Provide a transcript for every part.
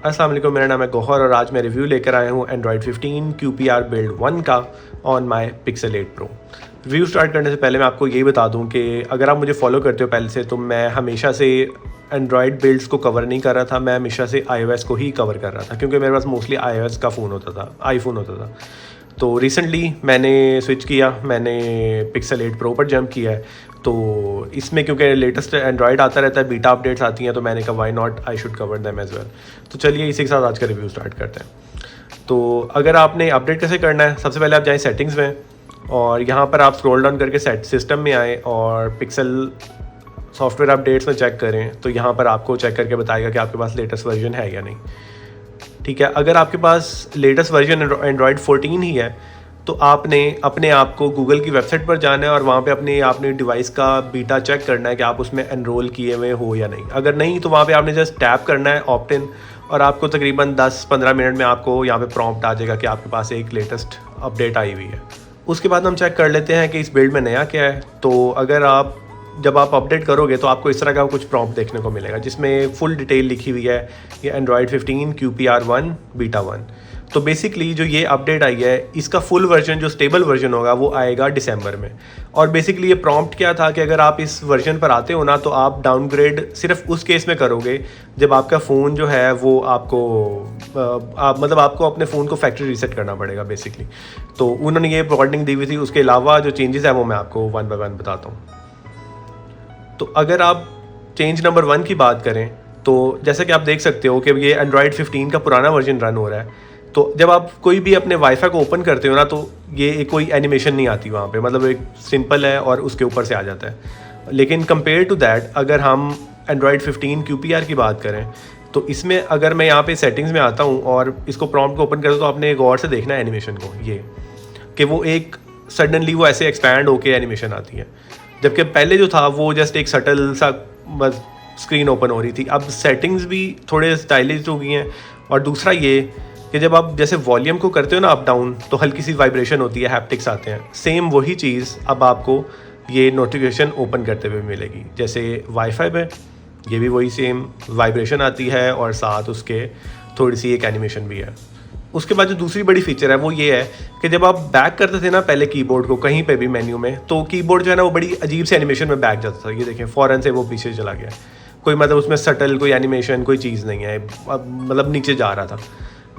अस्सलाम वालेकुम, मेरा नाम है गौहर और आज मैं रिव्यू लेकर आया हूँ एंड्रॉयड 15 QPR बिल्ड 1 का on my pixel 8 pro. Review start करने से पहले मैं आपको ये बता दूँ कि अगर आप मुझे फॉलो करते हो पहले से, तो मैं हमेशा से एंड्रॉयड बिल्ड्स को कवर नहीं कर रहा था। मैं हमेशा से iOS को ही कवर कर रहा था क्योंकि मेरे पास मोस्टली iOS का फ़ोन होता था, आईफोन होता था। तो रिसेंटली मैंने स्विच किया, मैंने पिक्सल 8 प्रो पर जंप किया है। तो इसमें क्योंकि लेटेस्ट एंड्रॉयड आता रहता है, बीटा अपडेट्स आती हैं, तो मैंने कहा why not, I should cover them as well. तो चलिए इसी के साथ आज का रिव्यू स्टार्ट करते हैं। तो अगर आपने अपडेट कैसे करना है, सबसे पहले आप जाएँ सेटिंग्स में और यहाँ पर आप स्क्रॉल डाउन करके सेट सिस्टम में आएँ और पिक्सल सॉफ्टवेयर अपडेट्स में चेक करें। तो यहाँ पर आपको चेक करके बताएगा कि आपके पास लेटेस्ट वर्जन है या नहीं। ठीक है, अगर आपके पास लेटेस्ट वर्जन एंड्रॉयड 14 ही है तो आपने अपने आप को गूगल की वेबसाइट पर जाना है और वहाँ पे आपने डिवाइस का बीटा चेक करना है कि आप उसमें एनरोल किए हुए हो या नहीं। अगर नहीं तो वहाँ पे आपने जस्ट टैप करना है ऑप्ट इन और आपको तकरीबन 10-15 मिनट में आपको यहाँ पे प्रॉम्प्ट आ जाएगा कि आपके पास एक लेटेस्ट अपडेट आई हुई है। उसके बाद हम चेक कर लेते हैं कि इस बिल्ड में नया क्या है। तो अगर जब आप अपडेट करोगे तो आपको इस तरह का कुछ प्रॉम्प्ट देखने को मिलेगा जिसमें फुल डिटेल लिखी हुई है, ये एंड्रॉयड 15 QPR 1 बीटा 1। तो बेसिकली जो ये अपडेट आई है इसका फुल वर्जन, जो स्टेबल वर्जन होगा, वो आएगा दिसंबर में। और बेसिकली ये प्रॉम्प्ट क्या था कि अगर आप इस वर्जन पर आते हो ना तो आप डाउनग्रेड सिर्फ उस केस में करोगे जब आपका फ़ोन जो है वो आपको अपने फ़ोन को फैक्ट्री रीसेट करना पड़ेगा बेसिकली। तो उन्होंने ये वार्निंग दी हुई थी। उसके अलावा जो चेंजेस है वो मैं आपको 1 बाय 1 बताता हूँ। तो अगर आप चेंज नंबर 1 की बात करें तो जैसा कि आप देख सकते हो कि ये एंड्रॉयड 15 का पुराना वर्जन रन हो रहा है। तो जब आप कोई भी अपने वाईफाई को ओपन करते हो ना तो ये कोई एनिमेशन नहीं आती वहाँ पे, मतलब एक सिंपल है और उसके ऊपर से आ जाता है। लेकिन कंपेयर टू दैट अगर हम एंड्रॉयड 15 QPR की बात करें तो इसमें अगर मैं यहाँ पे सेटिंग्स में आता हूँ और इसको प्रॉम्प्ट को ओपन करता हूँ तो आपने गौर से देखना है एनिमेशन को, ये कि वो एक सडनली वो ऐसे एक्सपैंड होके एनिमेशन आती है, जबकि पहले जो था वो जस्ट एक सटल सा बस स्क्रीन ओपन हो रही थी। अब सेटिंग्स भी थोड़े स्टाइलिश हो गई हैं। और दूसरा ये कि जब आप जैसे वॉल्यूम को करते हो ना अप डाउन तो हल्की सी वाइब्रेशन होती है, हैप्टिक्स आते हैं। सेम वही चीज़ अब आपको ये नोटिफिकेशन ओपन करते हुए मिलेगी। जैसे वाईफाई पे ये भी वही सेम वाइब्रेशन आती है और साथ उसके थोड़ी सी एक एनिमेशन भी है। उसके बाद जो दूसरी बड़ी फीचर है वो ये है कि जब आप बैक करते थे ना पहले कीबोर्ड को कहीं पे भी मेन्यू में, तो कीबोर्ड जो है ना वो बड़ी अजीब से एनिमेशन में बैक जाता था। ये देखें फ़ौरन से वो पीछे चला गया, कोई मतलब उसमें सटल कोई एनिमेशन कोई चीज़ नहीं है, मतलब नीचे जा रहा था।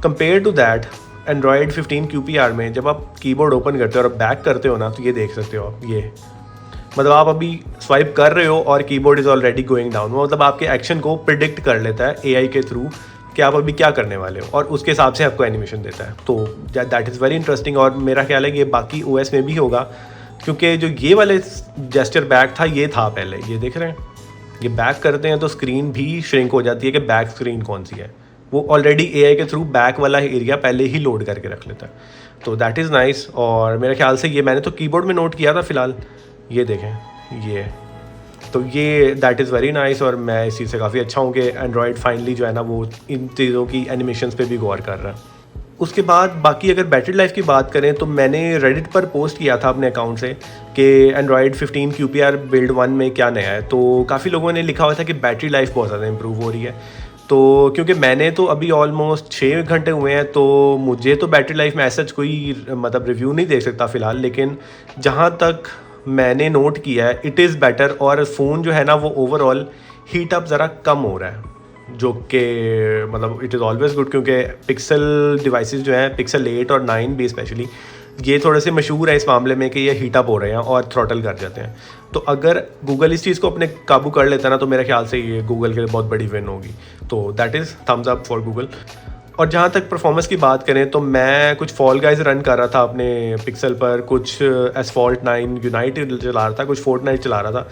Compare to that Android 15 QPR में जब आप कीबोर्ड ओपन करते हो और बैक करते हो ना तो ये देख सकते हो आप, ये मतलब आप अभी स्वाइप कर रहे हो और keyboard is already going down. वो मतलब आपके एक्शन को प्रिडिक्ट कर लेता है AI के थ्रू कि आप अभी क्या करने वाले हो और उसके हिसाब से आपको एनिमेशन देता है। तो दैट इज़ वेरी इंटरेस्टिंग और मेरा ख्याल है कि ये बाकी OS में भी होगा क्योंकि जो ये वाले जेस्चर बैक था ये था पहले, ये देख रहे हैं, ये बैक करते हैं तो स्क्रीन भी श्रिंक हो जाती है कि बैक स्क्रीन कौन सी है। वो ऑलरेडी AI के थ्रू बैक वाला एरिया पहले ही लोड करके रख लेता है। तो दैट इज़ नाइस। और मेरे ख्याल से ये मैंने तो कीबोर्ड में नोट किया था फ़िलहाल, ये देखें ये, तो ये दैट इज़ वेरी नाइस। और मैं इस चीज़ से काफ़ी अच्छा हूँ कि एंड्रॉयड फाइनली जो है ना वो इन चीज़ों की एनिमेशंस पे भी गौर कर रहा है। उसके बाद बाकी अगर बैटरी लाइफ की बात करें तो मैंने रेडिट पर पोस्ट किया था अपने अकाउंट से कि एंड्रॉयड 15 QPR बिल्ड 1 में क्या नया है। तो काफ़ी लोगों ने लिखा हुआ था कि बैटरी लाइफ बहुत ज़्यादा इंप्रूव हो रही है। तो क्योंकि मैंने तो अभी ऑलमोस्ट 6 घंटे हुए हैं तो मुझे तो बैटरी लाइफ में ऐसा कोई मतलब रिव्यू नहीं दे सकता फ़िलहाल, लेकिन जहाँ तक मैंने नोट किया है इट इज़ बेटर। और फ़ोन जो है ना वो ओवरऑल हीट अप ज़रा कम हो रहा है, जो कि मतलब इट इज़ ऑलवेज़ गुड क्योंकि पिक्सल डिवाइसेस जो हैं पिक्सल 8 और 9 भी स्पेशली ये थोड़े से मशहूर है इस मामले में कि ये हीट अप हो रहे हैं और थ्रॉटल कर जाते हैं। तो अगर गूगल इस चीज़ को अपने काबू कर लेता है ना तो मेरे ख्याल से ये गूगल के लिए बहुत बड़ी विन होगी। तो that is thumbs up for Google. और जहाँ तक परफॉर्मेंस की बात करें तो मैं कुछ फॉल गाइज रन कर रहा था अपने पिक्सल पर, कुछ एसफॉल्ट 9 यूनाइटेड चला रहा था, कुछ फोर्टनाइट चला रहा था।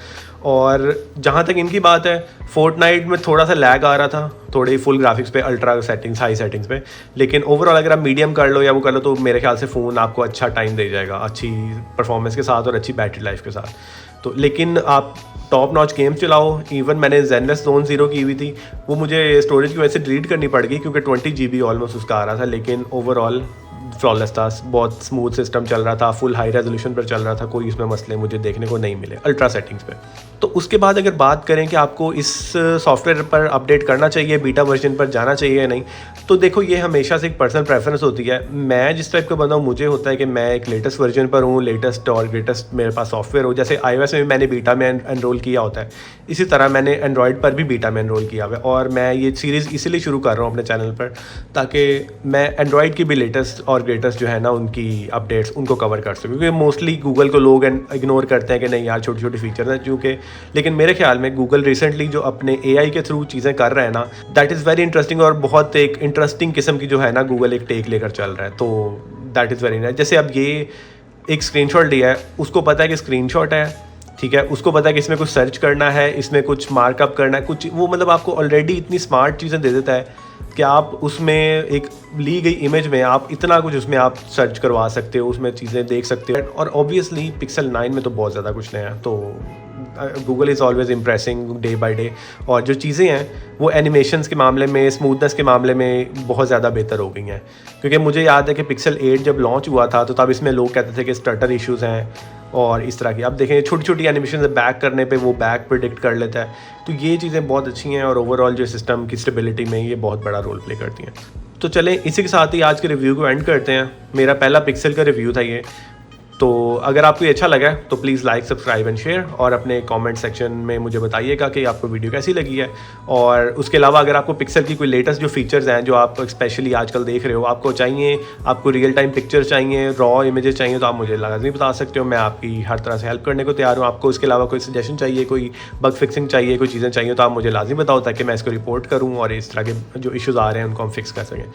और जहाँ तक इनकी बात है फोर्टनाइट में थोड़ा सा लैग आ रहा था, थोड़ी फुल ग्राफिक्स पे, अल्ट्रा सेटिंग्स, हाई सेटिंग्स पे। लेकिन ओवरऑल अगर आप मीडियम कर लो या वो कर लो तो मेरे ख्याल से फ़ोन आपको अच्छा टाइम दे जाएगा, अच्छी परफॉर्मेंस के साथ और अच्छी बैटरी लाइफ के साथ। तो लेकिन आप टॉप नॉच गेम्स चलाओ। इवन मैंने ज़ेनलेस ज़ोन 0 की हुई थी, वो मुझे स्टोरेज की वजह से डिलीट करनी पड़ गई क्योंकि 20 GB ऑलमोस्ट उसका आ रहा था। लेकिन ओवरऑल फ्लॉलेस था, बहुत स्मूथ सिस्टम चल रहा था, फुल हाई रेजोल्यूशन पर चल रहा था, कोई इसमें मसले मुझे देखने को नहीं मिले अल्ट्रा सेटिंग्स पे। तो उसके बाद अगर बात करें कि आपको इस सॉफ्टवेयर पर अपडेट करना चाहिए, बीटा वर्जन पर जाना चाहिए या नहीं, तो देखो ये हमेशा से एक पर्सनल प्रेफरेंस होती है। मैं जिस टाइप का बंदा हूँ, मुझे होता है कि मैं एक लेटेस्ट वर्जन पर हूँ, लेटेस्ट और ग्रेटेस्ट मेरे पास सॉफ्टवेयर हो। जैसे iOS में मैंने बीटा में एनरोल किया होता है, इसी तरह मैंने एंड्रॉयड पर भी बीटा में एनरोल किया हुआ है। और मैं ये सीरीज़ इसीलिए शुरू कर रहा हूँ अपने चैनल पर, ताकि मैं एंड्रॉयड की भी लेटेस्ट और ग्रेटेस्ट जो है ना उनकी अपडेट्स उनको कवर कर सकूँ। क्योंकि मोस्टली गूगल को लोग इग्नोर करते हैं कि नहीं यार छोटी छोटी फीचर हैं, क्योंकि लेकिन मेरे ख्याल में गूगल रिसेंटली जो अपने AI के थ्रू चीज़ें कर रहे हैं ना, दैट इज़ वेरी इंटरेस्टिंग और बहुत एक इंटरेस्टिंग किस्म की जो है ना गूगल एक टेक लेकर चल रहा है। तो दैट इज़ वेरी नाइस। जैसे अब ये एक स्क्रीनशॉट लिया है, उसको पता है कि स्क्रीनशॉट है, ठीक है, उसको पता है कि इसमें कुछ सर्च करना है, इसमें कुछ मार्कअप करना है, कुछ वो मतलब आपको ऑलरेडी इतनी स्मार्ट चीज़ें दे देता है कि आप उसमें एक ली गई इमेज में आप इतना कुछ उसमें आप सर्च करवा सकते हो, उसमें चीज़ें देख सकते हो। और ऑब्वियसली पिक्सल 9 में तो बहुत ज़्यादा कुछ नया है। तो Google is always impressing day by day, और जो चीज़ें हैं वो एनिमेशंस के मामले में, स्मूथनेस के मामले में बहुत ज़्यादा बेहतर हो गई हैं। क्योंकि मुझे याद है कि पिक्सल 8 जब लॉन्च हुआ था तो तब इसमें लोग कहते थे कि स्टटर इश्यूज़ हैं और इस तरह की। अब देखें छोटी छोटी एनिमेशन बैक करने पे वो बैक प्रिडिक्ट कर लेता है। तो ये चीज़ें बहुत अच्छी हैं और ओवरऑल जो सिस्टम की स्टेबिलिटी में ये बहुत बड़ा रोल प्ले करती हैं। तो चलें इसी के साथ ही आज के रिव्यू को एंड करते हैं। मेरा पहला पिक्सल का रिव्यू था ये। तो अगर आपको ये अच्छा लगा तो please like, subscribe and share, और अपने कमेंट सेक्शन में मुझे बताइएगा कि आपको वीडियो कैसी लगी है। और उसके अलावा अगर आपको पिक्सल की कोई लेटेस्ट जो फीचर्स हैं जो आप स्पेशली आजकल देख रहे हो, आपको चाहिए, आपको रियल टाइम पिक्चर चाहिए, रॉ इमेजेस चाहिए, तो आप मुझे लाजमी बता सकते हो। मैं आपकी हर तरह से हेल्प करने को तैयार हूँ। आपको इसके अलावा कोई सजेशन चाहिए, कोई बग फिक्सिंग चाहिए, कोई चीज़ें चाहिए, तो आप मुझे लाजमी बताओ ताकि मैं इसको रिपोर्ट करूँ और इस तरह के जो इश्यूज़ आ रहे हैं उनको हम फिक्स कर सकें।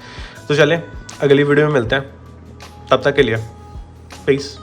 तो चलें अगली वीडियो में मिलते हैं, तब तक के लिए पीस।